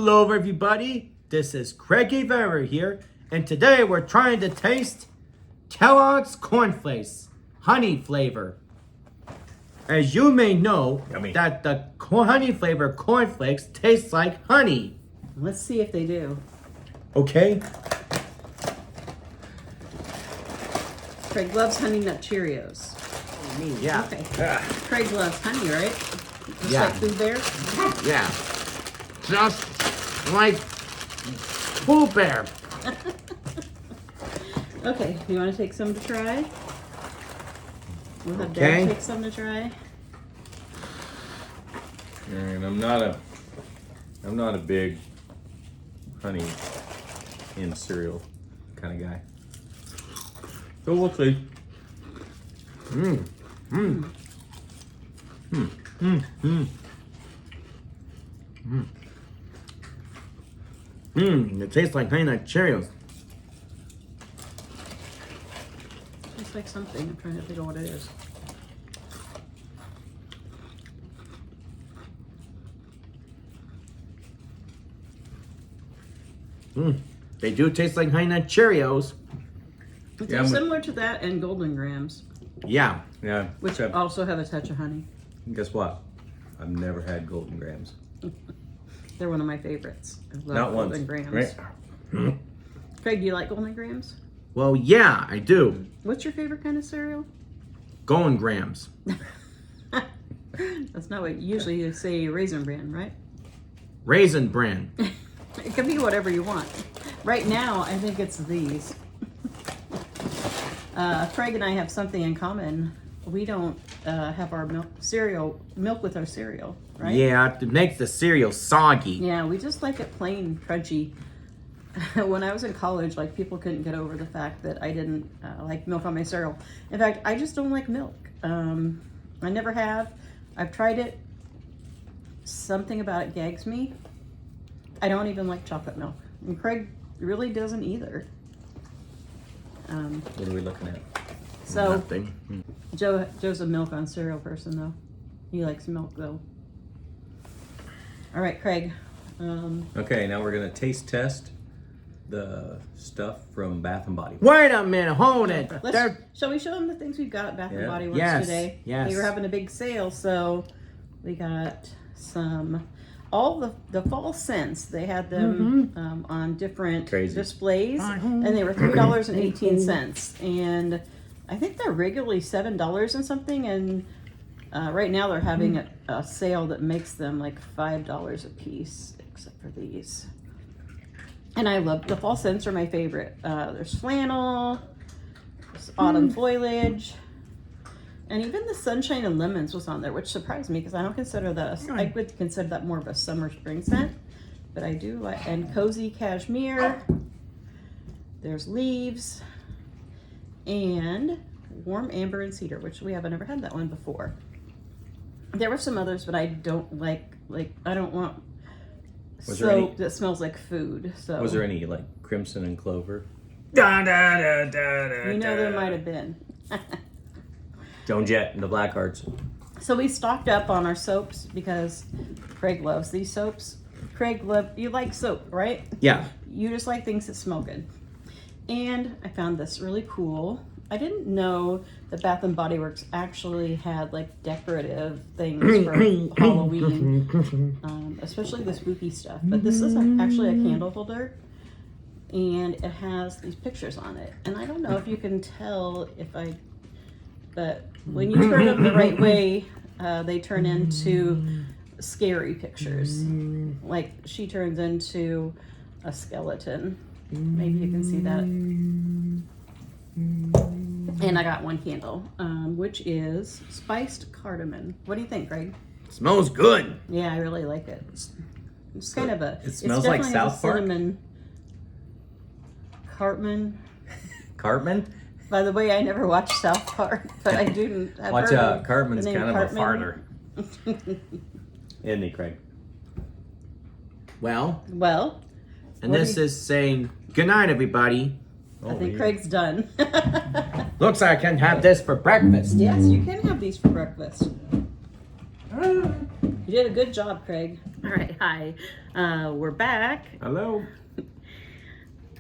Hello everybody, this is Craig Rivera here, and today we're trying to taste Kellogg's cornflakes, honey flavor. As you may know, Yummy. that the honey flavor cornflakes taste like honey. Let's see if they do. Okay? Craig loves Honey Nut Cheerios. Yeah. Okay. Craig loves honey, right? Just Yeah. like Food Bear? Yeah. Just like Pooh Bear. Okay, you want to take some to try? We'll have Okay. Dad take some to try. And I'm not a big honey in cereal kind of guy. So we'll see. It tastes like Honey Nut Cheerios. Tastes like something. I'm trying to figure out what it is. They do taste like Honey Nut Cheerios. It's Yeah, but- similar to that and Golden Grams, Yeah. Yeah. which except, also have a touch of honey. guess what? I've never had Golden Grams. They're one of my favorites. I love Not once. Golden Grams. Right? Craig, do you like Golden Grams? Well, yeah, I do. What's your favorite kind of cereal? Golden Grams. That's not what usually you say Raisin Bran, right? Raisin Bran. It can be whatever you want. Right now, I think it's these. Craig and I have something in common. We don't have our milk with our cereal, right? Yeah, it makes the cereal soggy. Yeah, we just like it plain crunchy. When I was in college, like people couldn't get over the fact that I didn't like milk on my cereal. In fact, I just don't like milk. I never have. I've tried it. Something about it gags me. I don't even like chocolate milk. And Craig really doesn't either. What are we looking at? So Nothing. Joe's a milk on cereal person though. He likes milk though. All right, Craig. Okay, now we're gonna taste test the stuff from Bath and Body Works. Wait a minute, hold it. Shall we show them the things we've got at Bath and Yeah. Body Works Yes, today? yes. They were having a big sale, so we got all the fall scents. They had them on different Crazy. displays, and they were $3.18. And I think they're regularly $7 and something. And right now they're having a sale that makes them like $5 a piece, except for these. And I love the fall scents are my favorite. There's flannel, there's autumn foliage, and even the sunshine and lemons was on there, which surprised me because I don't consider that I would consider that more of a summer spring scent, but I do like. And cozy cashmere. There's leaves, and warm amber and cedar, which we haven't ever had that one before. There were some others, but I don't like. I don't want Was there any- soap that smells like food. So Was there any like crimson and clover? You know there might have been. Joan Jett and the Blackhearts. So we stocked up on our soaps because Craig loves these soaps. Craig, you like soap, right? Yeah. You just like things that smell good. And I found this really cool. I didn't know that Bath and Body Works actually had like decorative things for Halloween, especially the spooky stuff. But this is actually a candle holder, and it has these pictures on it. And I don't know if you can tell but when you turn them the right way, they turn into scary pictures. Like she turns into a skeleton. Maybe you can see that. And I got one candle, which is spiced cardamom. What do you think, Greg? Smells good. Yeah, I really like it. It's kind of a. It smells like South Park? Cinnamon. Cartman? By the way, I never watched South Park, but I do. I've Watch heard out, of Cartman's the name kind of a Cartman. farter. Isn't he, Craig? Well, Well, and What this do you- is saying good night, everybody. I think yeah. Craig's done. Looks like I can have this for breakfast. Yes, you can have these for breakfast. You did a good job, Craig. All right, hi. We're back. Hello.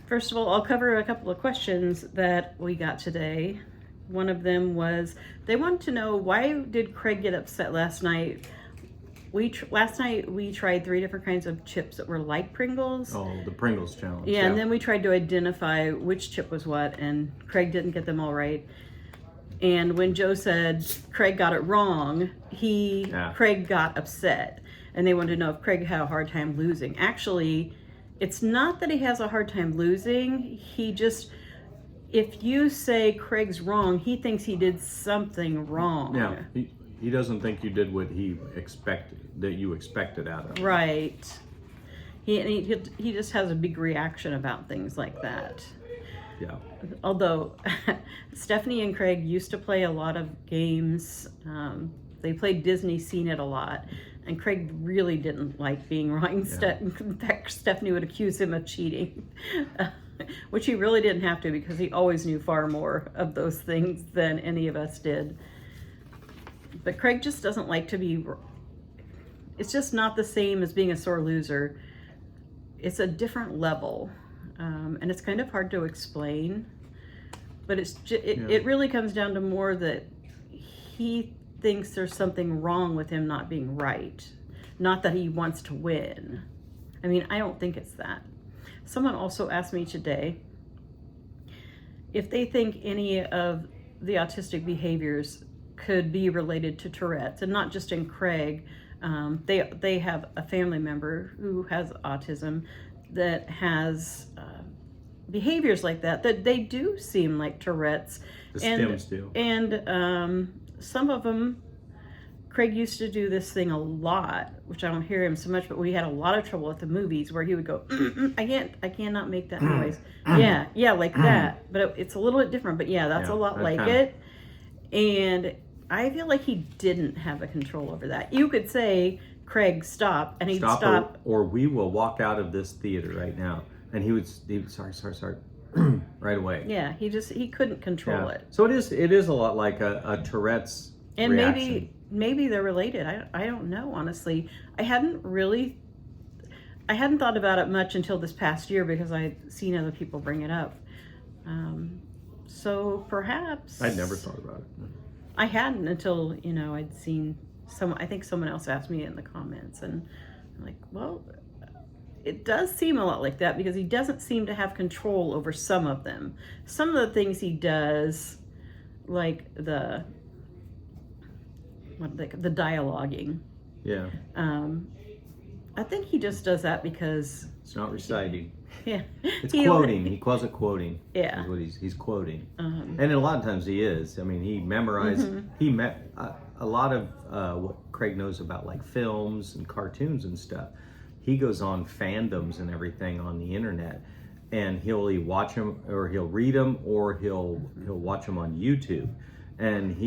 First of all, I'll cover a couple of questions that we got today. One of them was, they wanted to know, why did Craig get upset last night? Last night we tried 3 different kinds of chips that were like Pringles. Oh, the Pringles challenge. Yeah, and then we tried to identify which chip was what, and Craig didn't get them all right. And when Joe said Craig got it wrong, Craig got upset. And they wanted to know if Craig had a hard time losing. Actually, it's not that he has a hard time losing. He just, if you say Craig's wrong, he thinks he did something wrong. Yeah, he doesn't think you did what he expected, that you expected out of him. Right. He just has a big reaction about things like that. Yeah. Although Stephanie and Craig used to play a lot of games. They played Disney Scene It a lot. And Craig really didn't like being wrong. Yeah. In fact, Stephanie would accuse him of cheating, which he really didn't have to, because he always knew far more of those things than any of us did. But Craig just doesn't like to be, it's just not the same as being a sore loser. It's a different level, and it's kind of hard to explain. But it really comes down to more that he thinks there's something wrong with him not being right, not that he wants to win. I mean, I don't think it's that. Someone also asked me today if they think any of the autistic behaviors could be related to Tourette's, and not just in Craig. They have a family member who has autism that has behaviors like that they do seem like Tourette's. The stems do. And some of them, Craig used to do this thing a lot, which I don't hear him so much, but we had a lot of trouble at the movies where he would go, I cannot make that noise. yeah, like that. But it's a little bit different, but yeah, that's a lot like it. And I feel like he didn't have a control over that. You could say, Craig, stop, and he'd stop. Or we will walk out of this theater right now. And he would sorry, right away. Yeah, he couldn't control it. So it is a lot like a Tourette's and reaction. maybe they're related. I don't know, honestly. I hadn't thought about it much until this past year, because I'd seen other people bring it up. So perhaps I'd never thought about it. I hadn't until I'd seen I think someone else asked me in the comments, and I'm like, well, it does seem a lot like that, because he doesn't seem to have control over some of them. Some of the things he does, like the dialoguing. Yeah. I think he just does that because It's not reciting. Yeah. It's quoting. He calls it quoting. Yeah. Is what he's quoting. And a lot of times he is. I mean, he memorized. He met a lot of what Craig knows about, like films and cartoons and stuff. He goes on fandoms and everything on the internet, and he'll watch them, or he'll read them, or he'll watch them on YouTube, and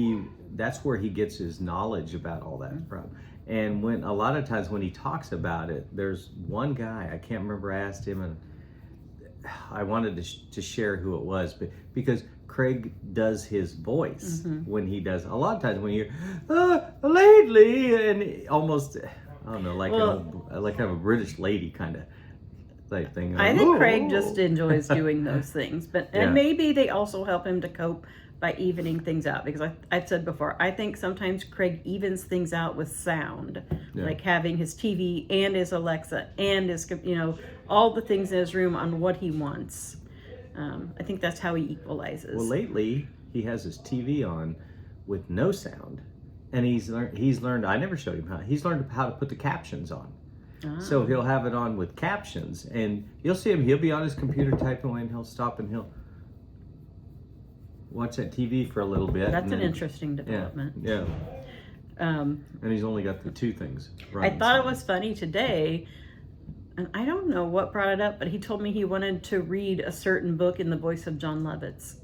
that's where he gets his knowledge about all that from. And when a lot of times when he talks about it, there's one guy, I can't remember, I asked him, and I wanted to share who it was, but because Craig does his voice when he does, a lot of times when you hear, lately, and almost, I don't know, like kind of a British lady kind of like thing. I think Craig just enjoys doing those things, and maybe they also help him to cope by evening things out, because I've said before, I think sometimes Craig evens things out with sound, like having his TV and his Alexa and his, all the things in his room on what he wants. I think that's how he equalizes. Well, lately he has his TV on with no sound, and he's learned. I never showed him how. He's learned how to put the captions on. So he'll have it on with captions, and you'll see him. He'll be on his computer typing away, and he'll stop and he'll watch that TV for a little bit. That's an interesting development. Yeah. And he's only got the 2 things. I thought it was funny today, and I don't know what brought it up, but he told me he wanted to read a certain book in the voice of John Lovitz.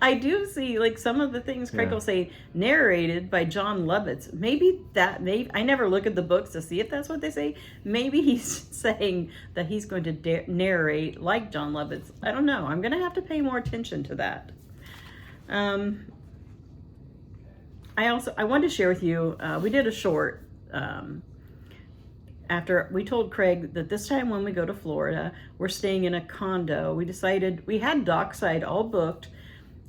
I do see, like, some of the things Craig will say narrated by John Lovitz. Maybe I never look at the books to see if that's what they say. Maybe he's saying that he's going to narrate like John Lovitz. I don't know. I'm going to have to pay more attention to that. I wanted to share with you, we did a short after we told Craig that this time when we go to Florida, we're staying in a condo. We decided we had Dockside all booked,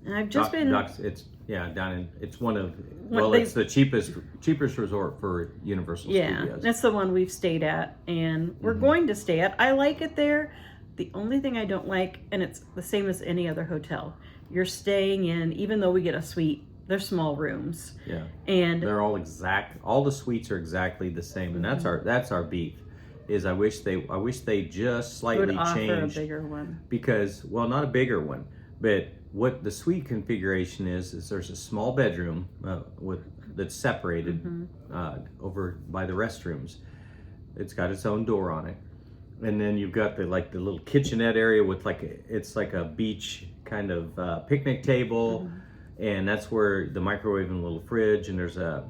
and I've just been. It's down in. It's one of. Well, Well, it's the cheapest resort for Universal Studios. That's the one we've stayed at, and we're going to stay at. I like it there. The only thing I don't like, and it's the same as any other hotel, you're staying in, even though we get a suite, they're small rooms. Yeah, and they're all exact. All the suites are exactly the same, and that's our beef. Is I wish they just slightly would offer changed a bigger one. because not a bigger one, but what the suite configuration is there's a small bedroom that's separated over by the restrooms. It's got its own door on it, and then you've got the little kitchenette area with it's like a beach kind of picnic table. And that's where the microwave and a little fridge, and there's a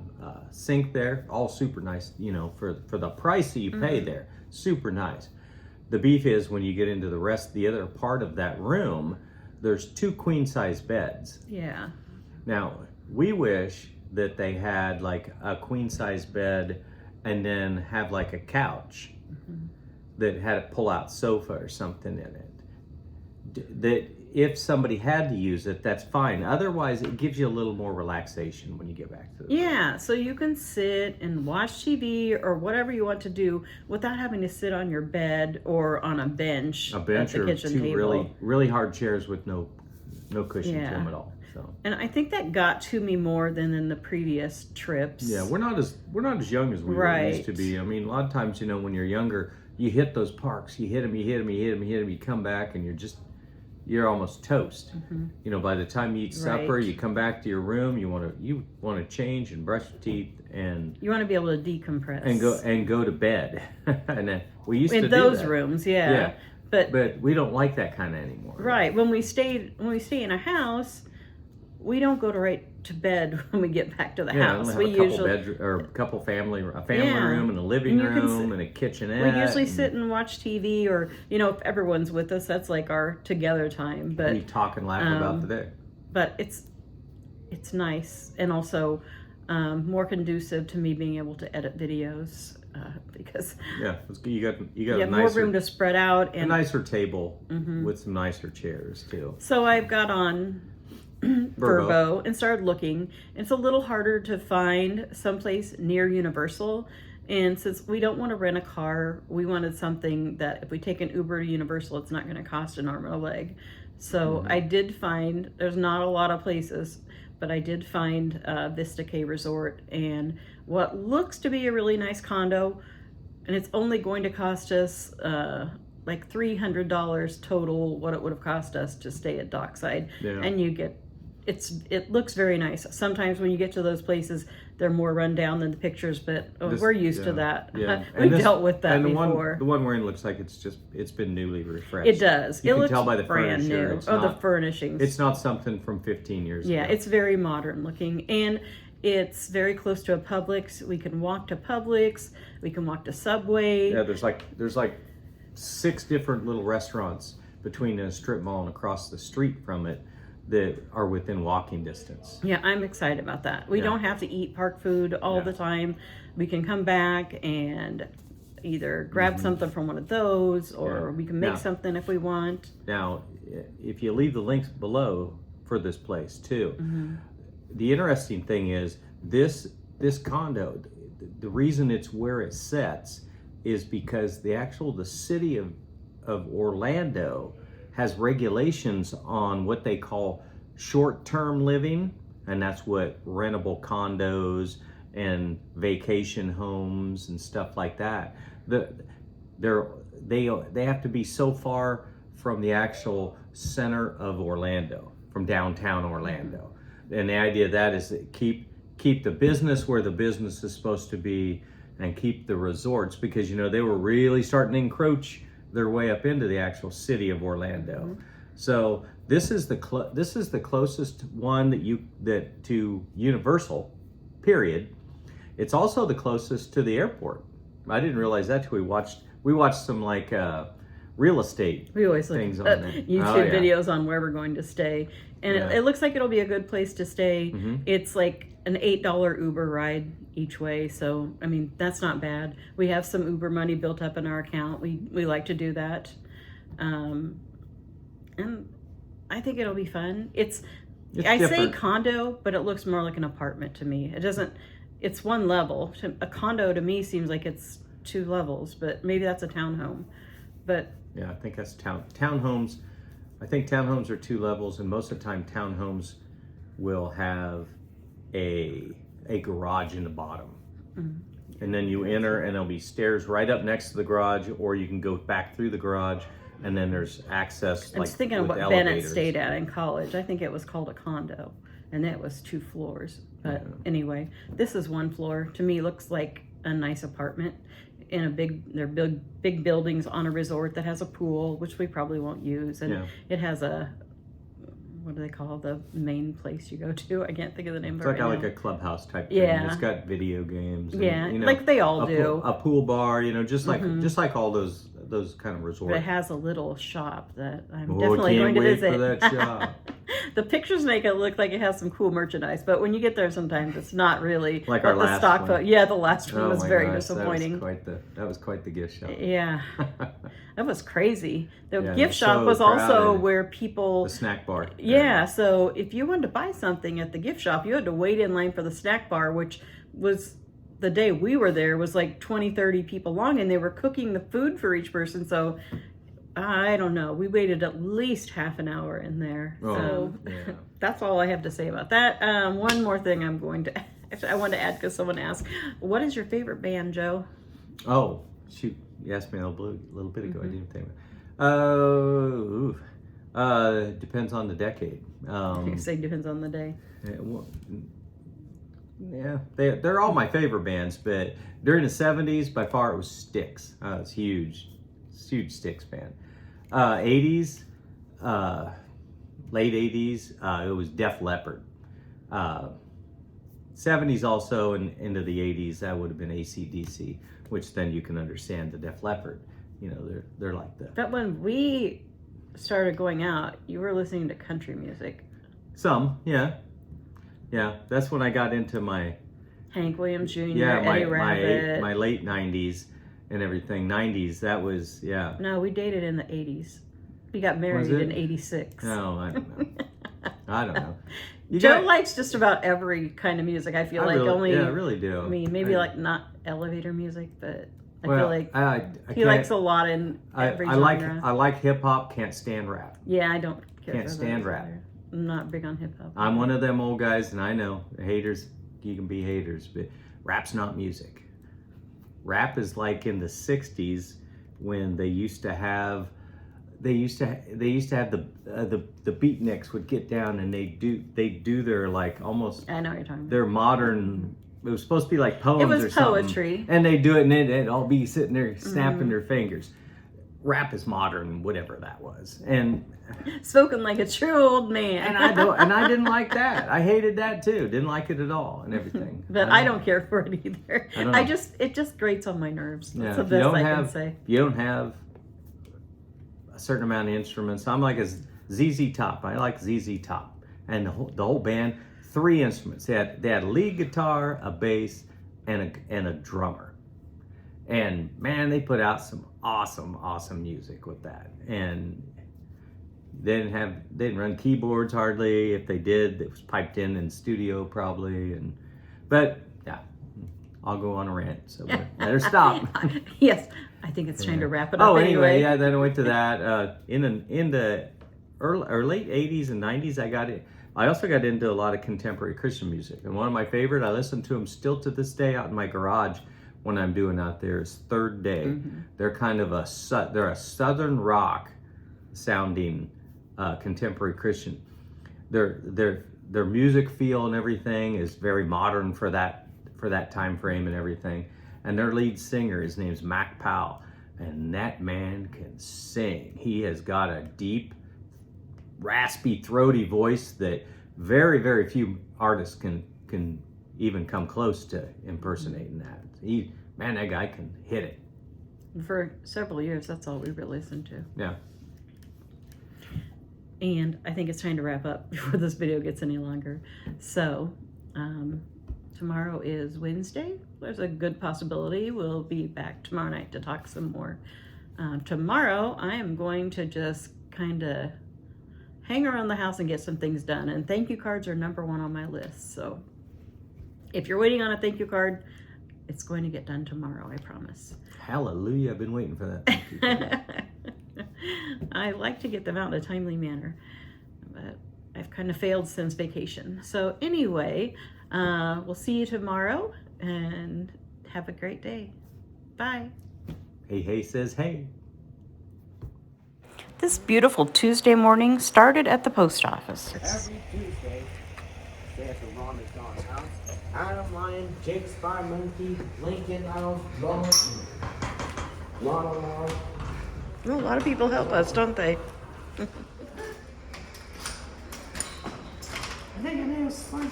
sink there, all super nice, for the price that you pay there, super nice. The beef is when you get into the other part of that room, there's 2 queen size beds. Yeah. Now, we wish that they had like a queen size bed and then have like a couch that had a pull out sofa or something in it. That if somebody had to use it, that's fine. Otherwise, it gives you a little more relaxation when you get back to the Yeah, so you can sit and watch TV or whatever you want to do without having to sit on your bed or on a bench a bench at the or kitchen 2 table. really hard chairs with no cushion to Yeah. them at all. So And I think that got to me more than in the previous trips. yeah, we're not as young as we were used to be. I mean, a lot of times, when you're younger, you hit those parks, you hit them, you come back, and you're almost toast. By the time you eat supper, Right. you come back to your room, you want to change and brush your teeth and You want to be able to decompress. and go to bed. And we used to in do those that. rooms, Yeah. But But we don't like that kind of anymore. right, when we stay in a house, we don't go right to bed when we get back to the Yeah, house. we We have usually a family Yeah. room and a living And you can room sit- and a kitchenette. we usually and sit and watch TV, or if everyone's with us, that's like our together time. But we talk and laugh about the day. but it's nice, and also more conducive to me being able to edit videos because Yeah, you got you a have more nicer, room to spread out. a And nicer table with some nicer chairs too. so I've got on Verbo and started looking. It's a little harder to find someplace near Universal. And since we don't want to rent a car, we wanted something that if we take an Uber to Universal, it's not going to cost an arm and a leg. So I did find, there's not a lot of places, but I did find Vista Cay Resort and what looks to be a really nice condo. And it's only going to cost us like $300 total, what it would have cost us to stay at Dockside. Yeah. And you get, it looks very nice. Sometimes when you get to those places, they're more run down than the pictures, but we're used to that. Yeah. We've dealt with that and before. The one we're in looks like it's been newly refreshed. It does. You It can looks tell by the brand furniture. new. It's The not, furnishings. it's not something from 15 years Yeah, ago. it's very modern looking, and it's very close to a Publix. We can walk to Publix. We can walk to Subway. Yeah, there's like 6 different little restaurants between a strip mall and across the street from it that are within walking distance. Yeah, I'm excited about that. We Yeah. don't have to eat park food all Yeah. the time. We can come back and either grab something from one of those, or Yeah. we can make Now- something if we want. Now, if you leave the links below for this place too, the interesting thing is this condo, the reason it's where it sets is because the city of Orlando has regulations on what they call short-term living, and that's what rentable condos and vacation homes and stuff like that. They have to be so far from the actual center of Orlando, from downtown Orlando. And the idea of that is that keep the business where the business is supposed to be, and keep the resorts, because they were really starting to encroach their way up into the actual city of Orlando. So this is the closest one to Universal, period. It's also the closest to the airport. I didn't realize that till we watched some real estate We always look things at on there. YouTube videos on where we're going to stay, and it looks like it'll be a good place to stay. It's like an $8 Uber ride each way, so I mean that's not bad. We have some Uber money built up in our account. We like to do that, and I think it'll be fun. It's I say condo, but it looks more like an apartment to me. It doesn't. It's one level. A condo to me seems like it's 2 levels, but maybe that's a townhome. But yeah, I think that's townhomes. I think townhomes are 2 levels, and most of the time townhomes will have a garage in the bottom. And then you enter and there'll be stairs right up next to the garage, or you can go back through the garage, and then there's access. I was thinking of what Bennett stayed at in college. I think it was called a condo, and it was 2 floors. But anyway, this is 1 floor. To me, looks like a nice apartment in they're big buildings on a resort that has a pool, which we probably won't use, and it has what do they call the main place you go to? I can't think of the name of it right now. It's like a clubhouse type thing. It's got video games. And, like they all do. A pool bar, just like all those kind of resorts. But it has a little shop that I'm definitely going to visit. For that shop. The pictures make it look like it has some cool merchandise, but when you get there, sometimes it's not really like our last stock one. Yeah, the last one was very disappointing. That was quite the gift shop. Yeah, that was crazy. The gift shop was also where people the snack bar. Yeah, so if you wanted to buy something at the gift shop, you had to wait in line for the snack bar, which was the day we were there was like 20-30 people long, and they were cooking the food for each person. So I don't know, we waited at least half an hour in there. That's all I have to say about that. One more thing I want to add, because someone asked, what is your favorite band, Joe? Oh shoot, you asked me a little bit ago. I didn't think depends on the decade. You say depends on the day. They're all my favorite bands, but during the 70s, by far it was Styx. I was huge Styx fan. 80s, late 80s, it was Def Leppard. 70s also, and into the 80s, that would have been AC/DC, which then you can understand the Def Leppard. They're like that. But when we started going out, you were listening to country music. Some, yeah. That's when I got into my Hank Williams Jr., Eddie Rabbitt. my late 90s and everything. 90s, that was, No, we dated in the 80s. We got married in 86. No, I don't know. I don't know. Joe likes just about every kind of music. I feel I really do. I mean, maybe like not elevator music, but I feel like he likes a lot in every genre. I like hip hop. Can't stand rap. Yeah, I don't care. Can't stand rap. I'm not big on hip hop. I'm one of them old guys, and I know haters. You can be haters, but rap's not music. Rap is like in the '60s when they used to have the beatniks would get down and they do their like almost. I know what you're talking about. Their modern. It was supposed to be like poems or something. It was poetry. And they do it, and they'd all be sitting there snapping their fingers. Rap is modern, whatever that was, and spoken like a true old man. And I didn't like that. I hated that too. Didn't like it at all, and everything. But I don't care for it either. It just grates on my nerves. That's the best I can say. If you don't have a certain amount of instruments, I'm like a ZZ Top. I like ZZ Top, and the whole band. 3 instruments. They had a lead guitar, a bass, and a drummer. And man, they put out some awesome music with that. And they didn't run keyboards hardly. If they did, it was piped in studio probably. But yeah, I'll go on a rant. So better stop. Yes, I think it's time to wrap it up. Anyway, then I went to that in the early or late 80s and 90s. I also got into a lot of contemporary Christian music, and one of my favorite, I listen to them still to this day out in my garage when I'm doing out there, is Third Day. Mm-hmm. They're kind of a southern rock sounding contemporary Christian. Their music feel and everything is very modern for that time frame and everything. And their lead singer, his name's Mac Powell, and that man can sing. He has got a deep, raspy, throaty voice that very, very few artists can even come close to impersonating that. That guy can hit it. For several years, that's all we really listened to. Yeah. And I think it's time to wrap up before this video gets any longer. So, tomorrow is Wednesday. There's a good possibility we'll be back tomorrow night to talk some more. Tomorrow, I am going to just kind of hang around the house and get some things done. And thank you cards are number one on my list. So, if you're waiting on a thank you card, it's going to get done tomorrow, I promise. Hallelujah. I've been waiting for that. I like to get them out in a timely manner, but I've kind of failed since vacation. So anyway, we'll see you tomorrow and have a great day. Bye. Hey says hey. This beautiful Tuesday morning started at the post office. Every Tuesday, stay at the Ron McDonald house. Adam Lion, Jake Spy Monkey, Lincoln Owl, Lois, Ronald Owl. Well, a lot of people help us, don't they? I think her name was fun.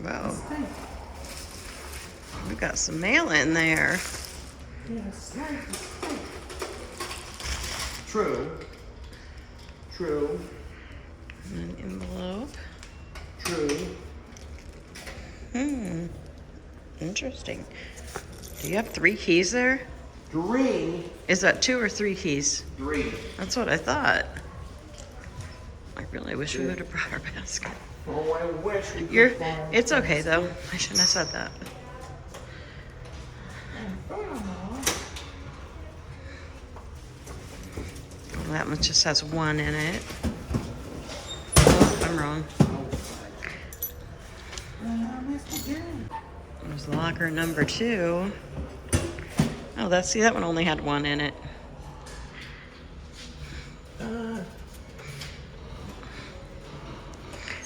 Wow. We got some mail in there. Yes. True. An envelope. True. Interesting. Do you have 3 keys there? 3. Is that 2 or 3 keys? 3. That's what I thought. I really wish we would have brought our basket. Oh, I wish we You're, could find it's okay though. I shouldn't have said that. Well, that one just has 1 in it. Oh, I'm wrong. There's locker number 2. Oh, that one only had 1 in it.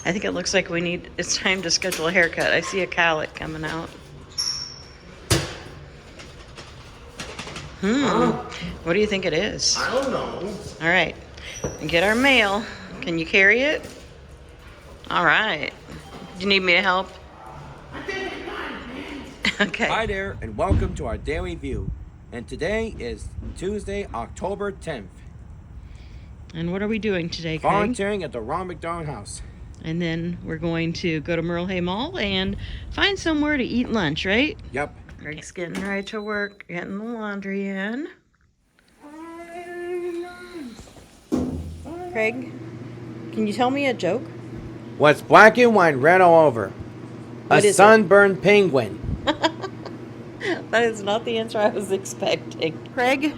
I think it looks like it's time to schedule a haircut. I see a cowlick coming out. What do you think it is? I don't know. All right, get our mail. Can you carry it? All right. Do you need me to help? Okay. Hi there, and welcome to our daily view. And today is Tuesday, October 10th. And what are we doing today, Craig? Volunteering at the Ron McDonald house. And then we're going to go to Merle Hay Mall and find somewhere to eat lunch, right? Yep. Greg's getting right to work, getting the laundry in. Craig, can you tell me a joke? What's black and white red all over? What is A it? sunburned penguin. That is not the answer I was expecting. Craig,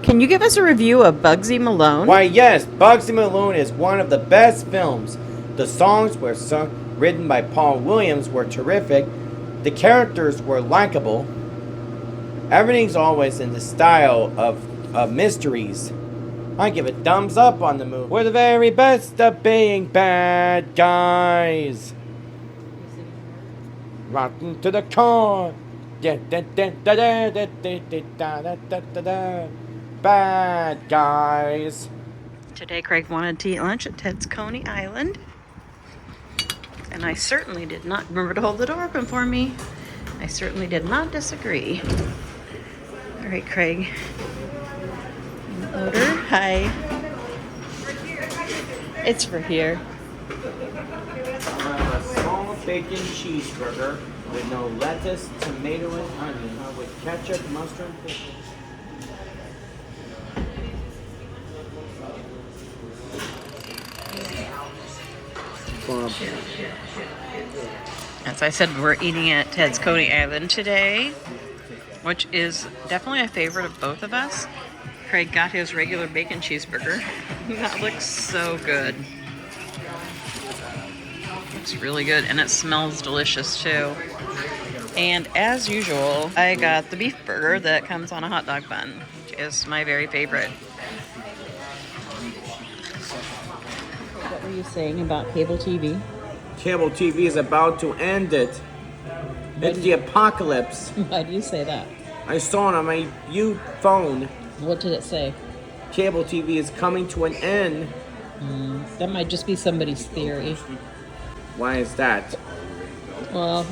can you give us a review of Bugsy Malone? Why, yes, Bugsy Malone is one of the best films. The songs were written by Paul Williams were terrific. The characters were likable. Everything's always in the style of mysteries. I give it thumbs up on the movie. We're the very best of being bad guys. Rotten to the core. Bad guys. Today, Craig wanted to eat lunch at Ted's Coney Island. And I certainly did not remember to hold the door open for me. I certainly did not disagree. All right, Craig. Order. Hi. It's for here. A small bacon cheeseburger with no lettuce, tomato, and onion, with ketchup, mustard, and pickles. As I said, we're eating at Ted's Coney Island today, which is definitely a favorite of both of us. Craig got his regular bacon cheeseburger. That looks so good. Looks really good, and it smells delicious too. And as usual, I got the beef burger that comes on a hot dog bun, which is my very favorite. What were you saying about cable TV? Cable TV is about to end it. It's the apocalypse. Why do you say that? I saw it on my phone. What did it say? Cable TV is coming to an end. That might just be somebody's theory. Why is that? Well,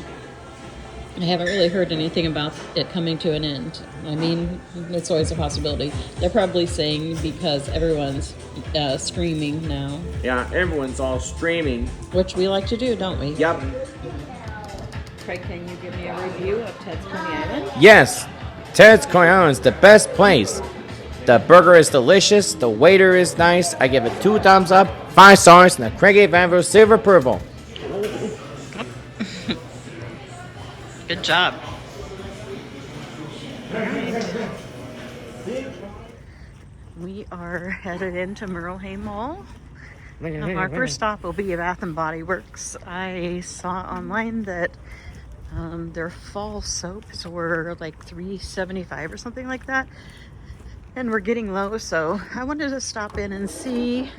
I haven't really heard anything about it coming to an end. I mean, it's always a possibility. They're probably saying because everyone's streaming now. Yeah, everyone's all streaming. Which we like to do, don't we? Yep. Craig, can you give me a review of Ted's Coney Island? Yes, Ted's Coney Island is the best place. The burger is delicious. The waiter is nice. I give it 2 thumbs up, 5 stars, and a Craig Vanville silver approval. Good job. We are headed into Merlehaim Mall. Our first stop will be Bath and Body Works. I saw online that their fall soaps were like $3.75 or something like that, and we're getting low, so I wanted to stop in and see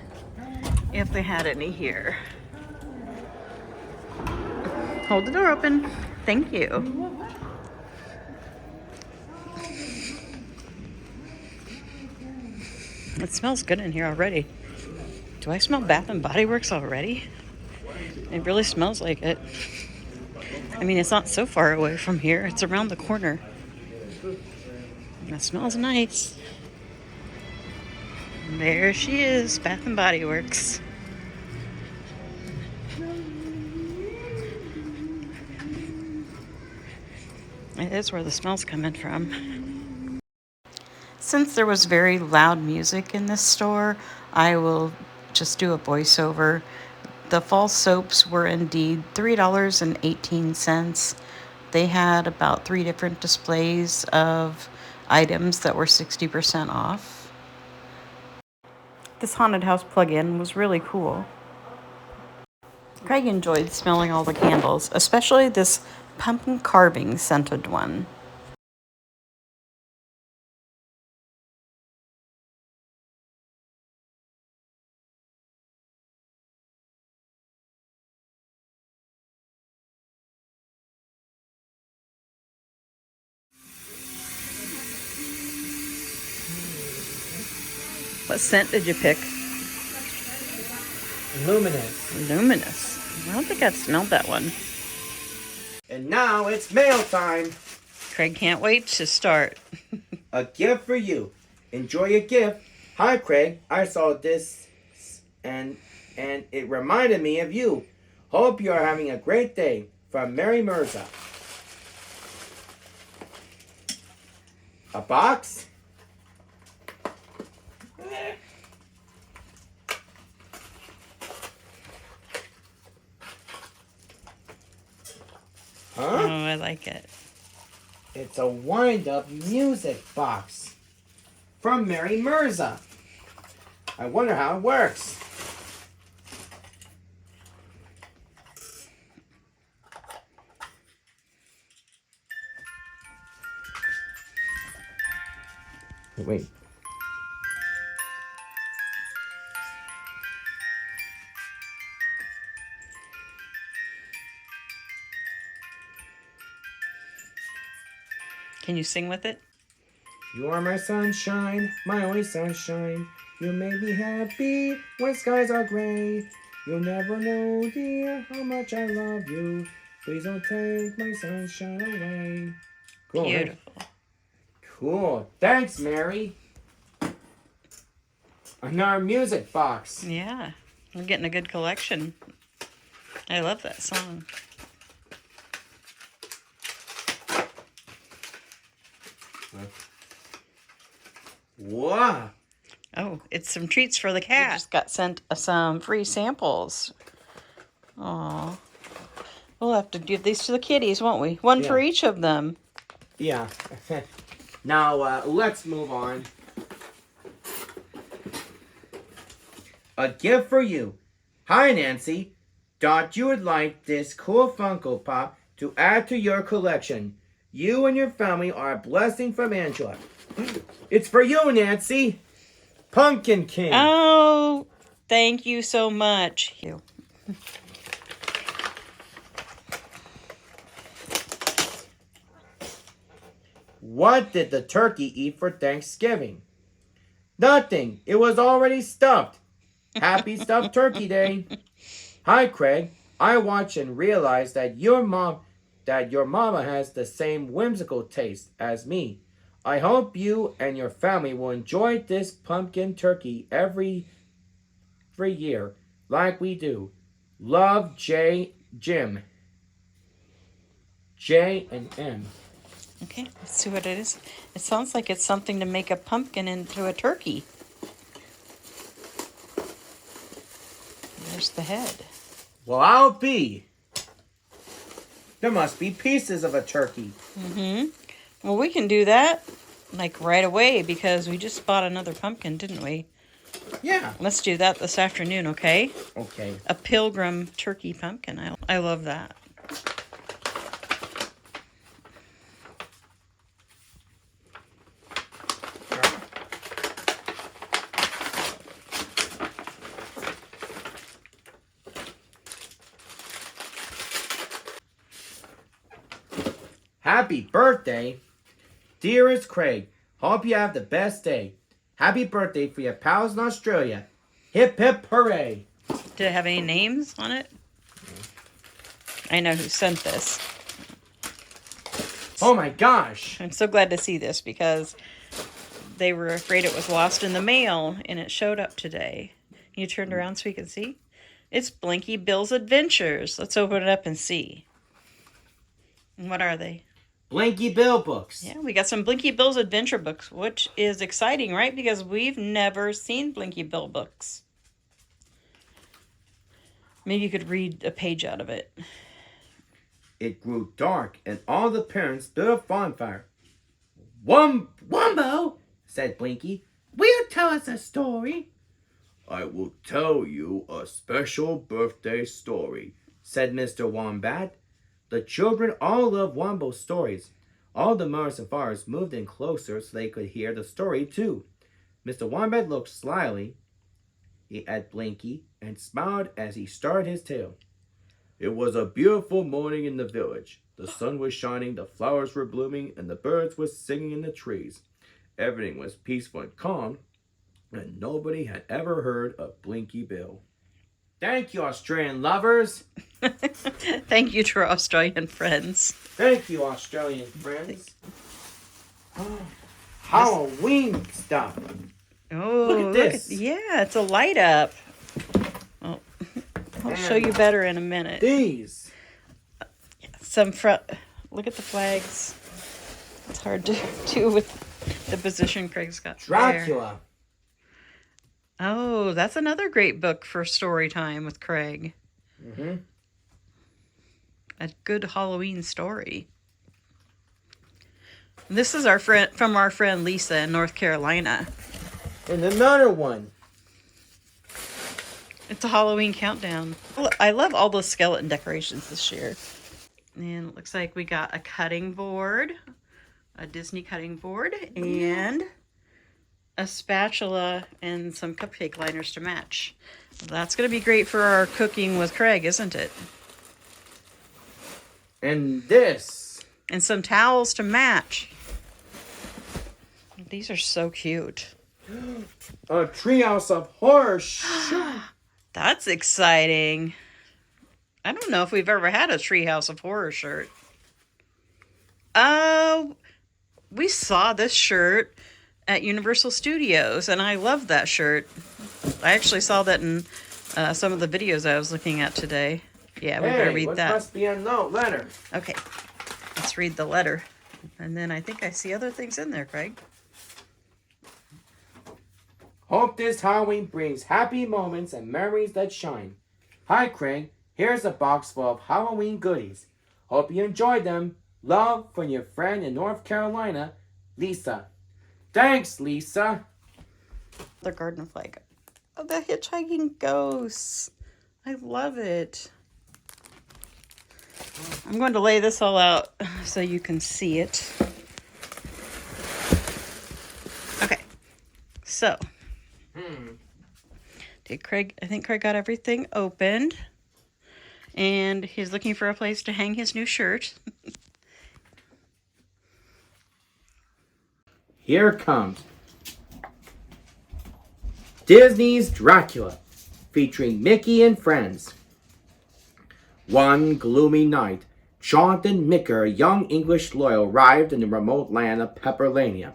if they had any here. Hold the door open. Thank you. It smells good in here already. Do I smell Bath and Body Works already? It really smells like it. I mean, it's not so far away from here. It's around the corner. That smells nice. There she is, Bath and Body Works. It is where the smell's coming from. Since there was very loud music in this store, I will just do a voiceover. The fall soaps were indeed $3.18. They had about 3 different displays of items that were 60% off. This haunted house plug-in was really cool. Craig enjoyed smelling all the candles, especially this pumpkin carving scented one. What scent did you pick? Luminous. Luminous. I don't think I've smelled that one. And now it's mail time. Craig can't wait to start. A gift for you. Enjoy your gift. Hi, Craig. I saw this and it reminded me of you. Hope you are having a great day. From Mary Mirza. A box? Huh? Oh, I like it. It's a wind-up music box from Mary Mirza. I wonder how it works. Wait. Can you sing with it? You are my sunshine, my only sunshine. You make me happy when skies are gray. You'll never know, dear, how much I love you. Please don't take my sunshine away. Cool. Beautiful. Cool. Thanks, Mary. Another music box. Yeah, we're getting a good collection. I love that song. Wow. Oh, it's some treats for the cat. We just got sent some free samples. Aw. We'll have to give these to the kitties, won't we? One for each of them. Yeah. Now, let's move on. A gift for you. Hi, Nancy. Thought you would like this cool Funko Pop to add to your collection. You and your family are a blessing from Angela. It's for you, Nancy. Pumpkin King. Oh, thank you so much. What did the turkey eat for Thanksgiving? Nothing. It was already stuffed. Happy Stuffed Turkey Day. Hi, Craig. I watched and realized that your mom that your mama has the same whimsical taste as me. I hope you and your family will enjoy this pumpkin turkey every year, like we do. Love, Jim. J and M. Okay, let's see what it is. It sounds like it's something to make a pumpkin into a turkey. There's the head. Well, I'll be. There must be pieces of a turkey. Mm-hmm. Well, we can do that, like, right away, because we just bought another pumpkin, didn't we? Yeah. Let's do that this afternoon, okay? Okay. A pilgrim turkey pumpkin. I love that. Happy birthday, dearest Craig. Hope you have the best day. Happy birthday for your pals in Australia. Hip hip hooray. Did it have any names on it? I know who sent this. Oh my gosh. I'm so glad to see this because they were afraid it was lost in the mail and it showed up today. You turned around so we can see? It's Blinky Bill's Adventures. Let's open it up and see. And what are they? Blinky Bill books. Yeah, we got some Blinky Bill's Adventure books, which is exciting, right? Because we've never seen Blinky Bill books. Maybe you could read a page out of it. It grew dark and all the parents built a bonfire. Wumbo, said Blinky, will you tell us a story? I will tell you a special birthday story, said Mr. Wombat. The children all loved Wombo's stories. All the mothers and fathers moved in closer so they could hear the story too. Mr. Wombat looked slyly at Blinky and smiled as he started his tale. It was a beautiful morning in the village. The sun was shining, the flowers were blooming, and the birds were singing in the trees. Everything was peaceful and calm, and nobody had ever heard of Blinky Bill. Thank you, Australian lovers. Thank you to our Australian friends. Thank you, Australian friends. Oh, Halloween stuff. Oh, look at this. Yeah, it's a light up. Oh, I'll show you better in a minute. These. Some front. Look at the flags. It's hard to do with the position Craig's got. Dracula. There. Oh, that's another great book for story time with Craig. Mm-hmm. A good Halloween story. This is our friend Lisa in North Carolina. And another one. It's a Halloween countdown. I love all the skeleton decorations this year. And it looks like we got a cutting board, a Disney cutting board, and a spatula and some cupcake liners to match. That's going to be great for our cooking with Craig, isn't it? And this. And some towels to match. These are so cute. A treehouse of horror shirt. That's exciting. I don't know if we've ever had a Treehouse of Horror shirt. We saw this shirt at Universal Studios, and I love that shirt. I actually saw that in some of the videos I was looking at today. Yeah, we better read that. Must be a note letter. Okay, let's read the letter. And then I think I see other things in there, Craig. Hope this Halloween brings happy moments and memories that shine. Hi, Craig. Here's a box full of Halloween goodies. Hope you enjoyed them. Love from your friend in North Carolina, Lisa. Thanks, Lisa. The garden flag. Oh, the hitchhiking ghosts. I love it. I'm going to lay this all out so you can see it. Okay. So. I think Craig got everything opened. And he's looking for a place to hang his new shirt. Here comes Disney's Dracula, featuring Mickey and friends. One gloomy night, Jonathan Micker, a young English lawyer, arrived in the remote land of Pepperlania.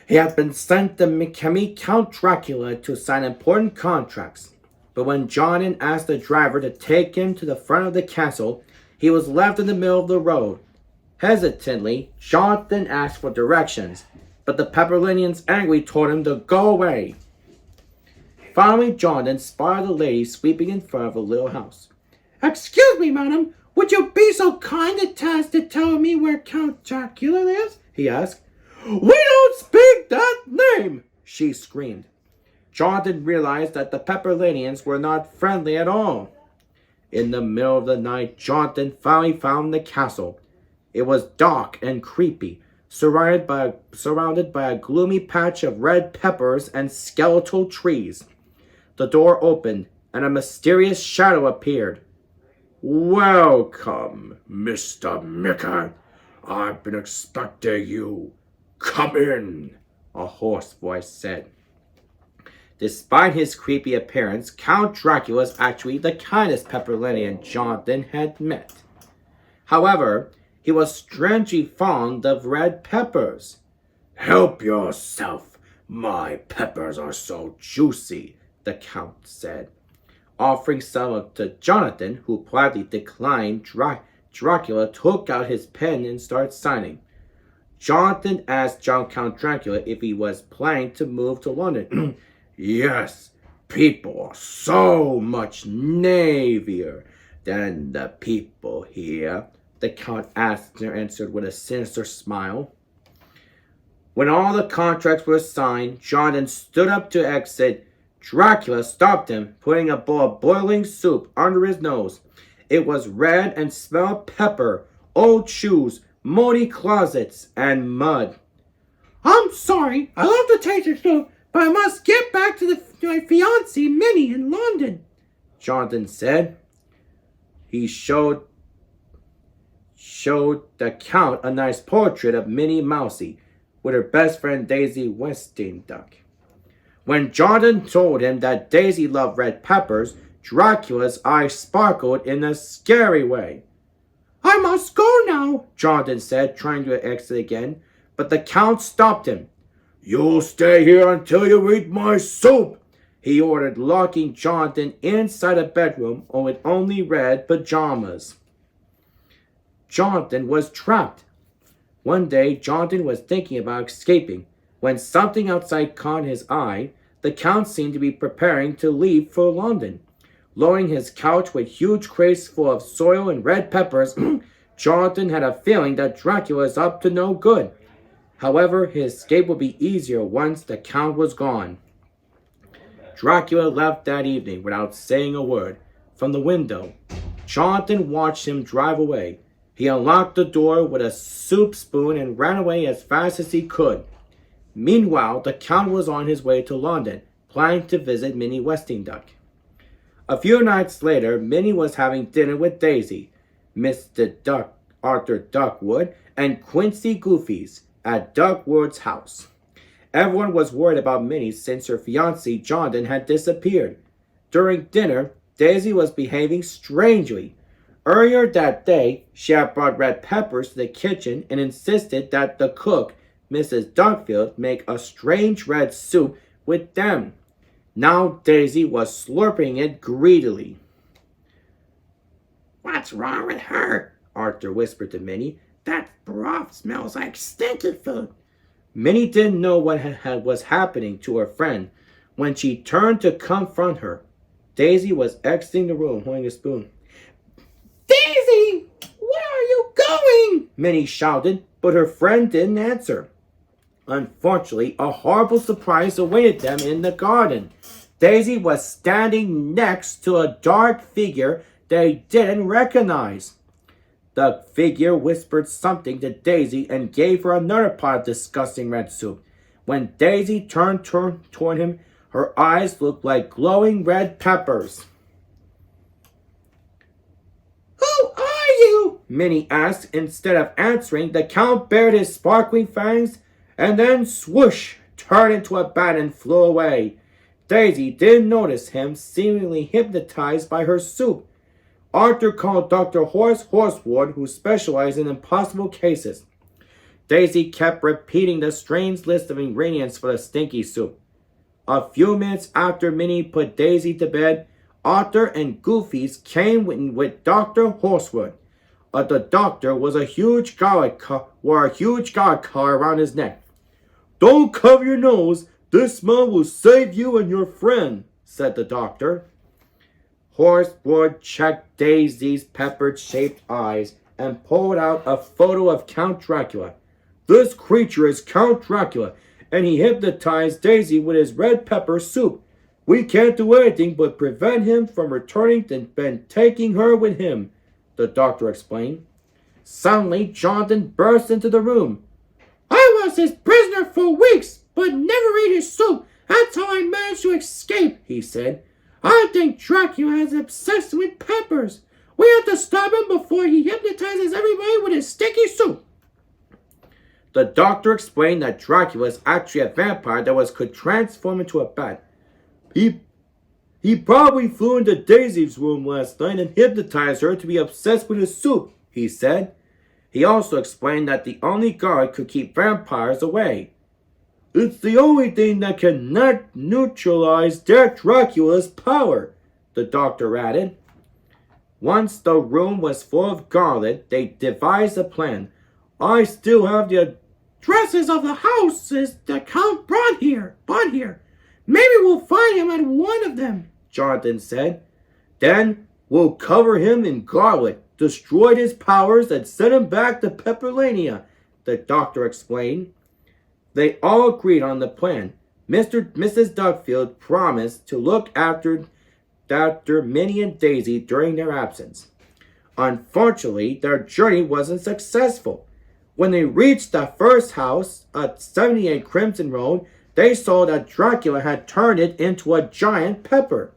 He had been sent to meet Count Dracula to sign important contracts. But when Jonathan asked the driver to take him to the front of the castle, he was left in the middle of the road. Hesitantly, Jonathan asked for directions, but the Pepperlinians angrily told him to go away. Finally, Jonathan spotted a lady sweeping in front of a little house. "Excuse me, madam, would you be so kind as to tell me where Count Dracula lives?" he asked. "We don't speak that name!" she screamed. Jonathan realized that the Pepperlinians were not friendly at all. In the middle of the night, Jonathan finally found the castle. It was dark and creepy, surrounded by a gloomy patch of red peppers and skeletal trees. The door opened, and a mysterious shadow appeared. "Welcome, Mr. Micker. I've been expecting you. Come in," a hoarse voice said. Despite his creepy appearance, Count Dracula was actually the kindest Pepperlinian Jonathan had met. However, he was strangely fond of red peppers. "Help yourself. My peppers are so juicy," the Count said. Offering some to Jonathan, who politely declined, Dracula took out his pen and started signing. Jonathan asked Count Dracula if he was planning to move to London. "Yes, people are so much navier than the people here," the Count answered with a sinister smile. When all the contracts were signed, Jonathan stood up to exit. Dracula stopped him, putting a bowl of boiling soup under his nose. It was red and smelled pepper, old shoes, moldy closets, and mud. "I'm sorry, I love the taste of soup, but I must get back to my fiancée, Minnie, in London," Jonathan said. He showed the Count a nice portrait of Minnie Mousy with her best friend Daisy Westingduck. When Jonathan told him that Daisy loved red peppers, Dracula's eyes sparkled in a scary way. "I must go now," Jonathan said, trying to exit again, but the Count stopped him. "You'll stay here until you eat my soup," he ordered, locking Jonathan inside a bedroom with only red pajamas. Jonathan was trapped. One day, Jonathan was thinking about escaping when something outside caught his eye. The Count seemed to be preparing to leave for London. Lowering his couch with huge crates full of soil and red peppers, Jonathan had a feeling that Dracula was up to no good. However, his escape would be easier once the Count was gone. Dracula left that evening without saying a word. From the window, Jonathan watched him drive away. He unlocked the door with a soup spoon and ran away as fast as he could. Meanwhile, the Count was on his way to London, planning to visit Minnie Westingduck. A few nights later, Minnie was having dinner with Daisy, Arthur Duckwood, and Quincy Goofies at Duckwood's house. Everyone was worried about Minnie since her fiancé Jonathan had disappeared. During dinner, Daisy was behaving strangely. Earlier that day, she had brought red peppers to the kitchen and insisted that the cook, Mrs. Duckfield, make a strange red soup with them. Now Daisy was slurping it greedily. "What's wrong with her?" Arthur whispered to Minnie. "That broth smells like stinky food." Minnie didn't know what was happening to her friend. When she turned to confront her, Daisy was exiting the room holding a spoon. "Daisy, where are you going?" Minnie shouted, but her friend didn't answer. Unfortunately, a horrible surprise awaited them in the garden. Daisy was standing next to a dark figure they didn't recognize. The figure whispered something to Daisy and gave her another pot of disgusting red soup. When Daisy turned toward him, her eyes looked like glowing red peppers. "Who are you?" Minnie asked. Instead of answering, the Count bared his sparkling fangs and then swoosh, turned into a bat and flew away. Daisy didn't notice him, seemingly hypnotized by her soup. Arthur called Dr. Horace Horswood, who specialized in impossible cases. Daisy kept repeating the strange list of ingredients for the stinky soup. A few minutes after Minnie put Daisy to bed, Arthur and Goofy's came in with Dr. Horsewood. The doctor was wore a huge garlic collar around his neck. "Don't cover your nose. This smell will save you and your friend," said the doctor. Horsewood checked Daisy's pepper-shaped eyes and pulled out a photo of Count Dracula. "This creature is Count Dracula, and he hypnotized Daisy with his red pepper soup. We can't do anything but prevent him from returning and taking her with him," the doctor explained. Suddenly, Jonathan burst into the room. "I was his prisoner for weeks, but never ate his soup. That's how I managed to escape," he said. "I think Dracula is obsessed with peppers. We have to stop him before he hypnotizes everybody with his sticky soup." The doctor explained that Dracula is actually a vampire that could transform into a bat. He probably flew into Daisy's room last night and hypnotized her to be obsessed with his soup," he said. He also explained that the only guard could keep vampires away. "It's the only thing that can neutralize Dracula's power," the doctor added. Once the room was full of garlic, they devised a plan. "I still have the addresses of the houses the Count brought here. Maybe we'll find him at one of them," Jonathan said. "Then we'll cover him in garlic, destroy his powers, and send him back to Pepperlania," the doctor explained. They all agreed on the plan. Mrs. Dugfield promised to look after Minnie and Daisy during their absence. Unfortunately, their journey wasn't successful. When they reached the first house at 78 Crimson Road, they saw that Dracula had turned it into a giant pepper.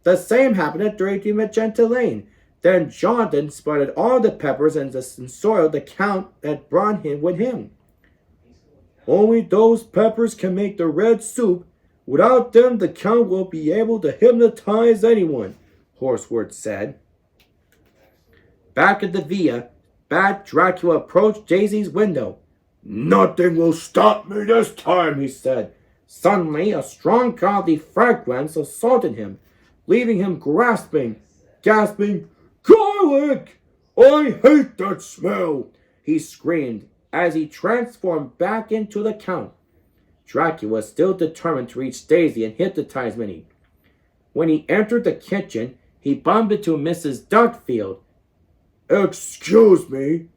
The same happened at 33 Magenta Lane. Then Jonathan spotted all the peppers and soil the Count had brought him with him. "Only those peppers can make the red soup. Without them, the Count won't be able to hypnotize anyone," Horsewood said. Back at the villa, Bad Dracula approached Daisy's window. "Nothing will stop me this time," he said. Suddenly, a strong godly fragrance assaulted him, leaving him gasping, "Garlic! I hate that smell!" he screamed as he transformed back into the Count. Dracula was still determined to reach Daisy and hypnotize Minnie. When he entered the kitchen, he bumped into Mrs. Dugfield. "Excuse me."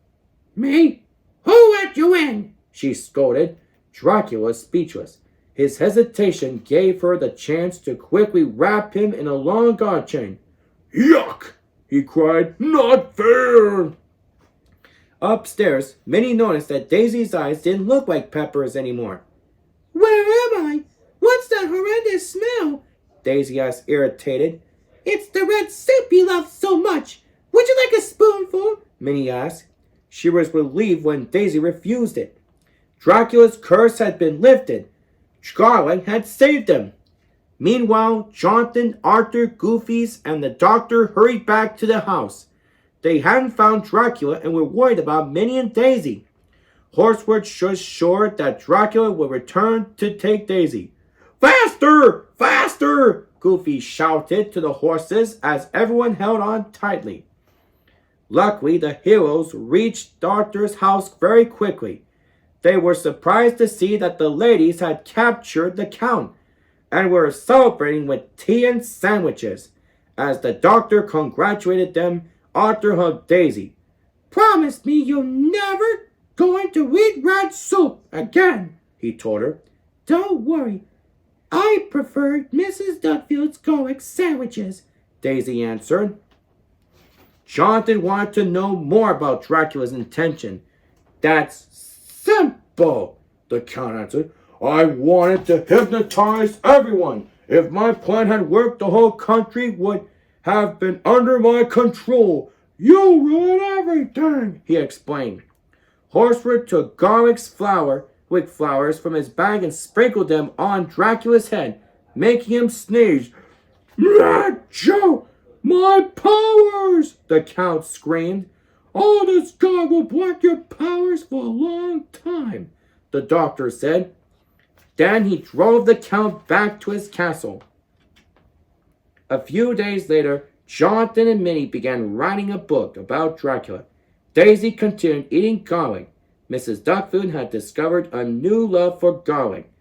"Me? Who let you in?" she scolded. Dracula was speechless. His hesitation gave her the chance to quickly wrap him in a long guard chain. "Yuck!" he cried. "Not fair!" Upstairs, Minnie noticed that Daisy's eyes didn't look like peppers anymore. "Where am I? What's that horrendous smell?" Daisy asked, irritated. "It's the red soup you love so much. Would you like a spoonful?" Minnie asked. She was relieved when Daisy refused it. Dracula's curse had been lifted. Garlic had saved him. Meanwhile, Jonathan, Arthur, Goofy's, and the doctor hurried back to the house. They hadn't found Dracula and were worried about Minnie and Daisy. Horsewood was sure that Dracula would return to take Daisy. "Faster! Faster!" Goofy shouted to the horses as everyone held on tightly. Luckily, the heroes reached Arthur's house very quickly. They were surprised to see that the ladies had captured the Count and were celebrating with tea and sandwiches. As the doctor congratulated them, Arthur hugged Daisy. "Promise me you're never going to eat red soup again," he told her. "Don't worry. I prefer Mrs. Dugfield's garlic sandwiches," Daisy answered. Jonathan wanted to know more about Dracula's intention. "That's simple," the Count answered. "I wanted to hypnotize everyone. If my plan had worked, the whole country would have been under my control. You ruin everything," he explained. Horsewood took wick flowers from his bag and sprinkled them on Dracula's head, making him sneeze. "Joe, My powers! The Count screamed. Oh, this guy will block your powers for a long time, the doctor said. Then he drove the Count back to his castle. A few days later, Jonathan and Minnie began writing a book about Dracula. Daisy continued eating garlic. Mrs. Duckfood had discovered a new love for garlic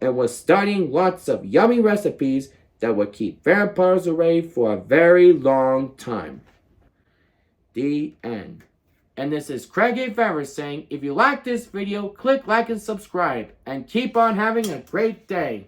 and was studying lots of yummy recipes that would keep vampires away for a very long time. The end. And this is Craig A. Favre saying, if you like this video, click like and subscribe, and keep on having a great day.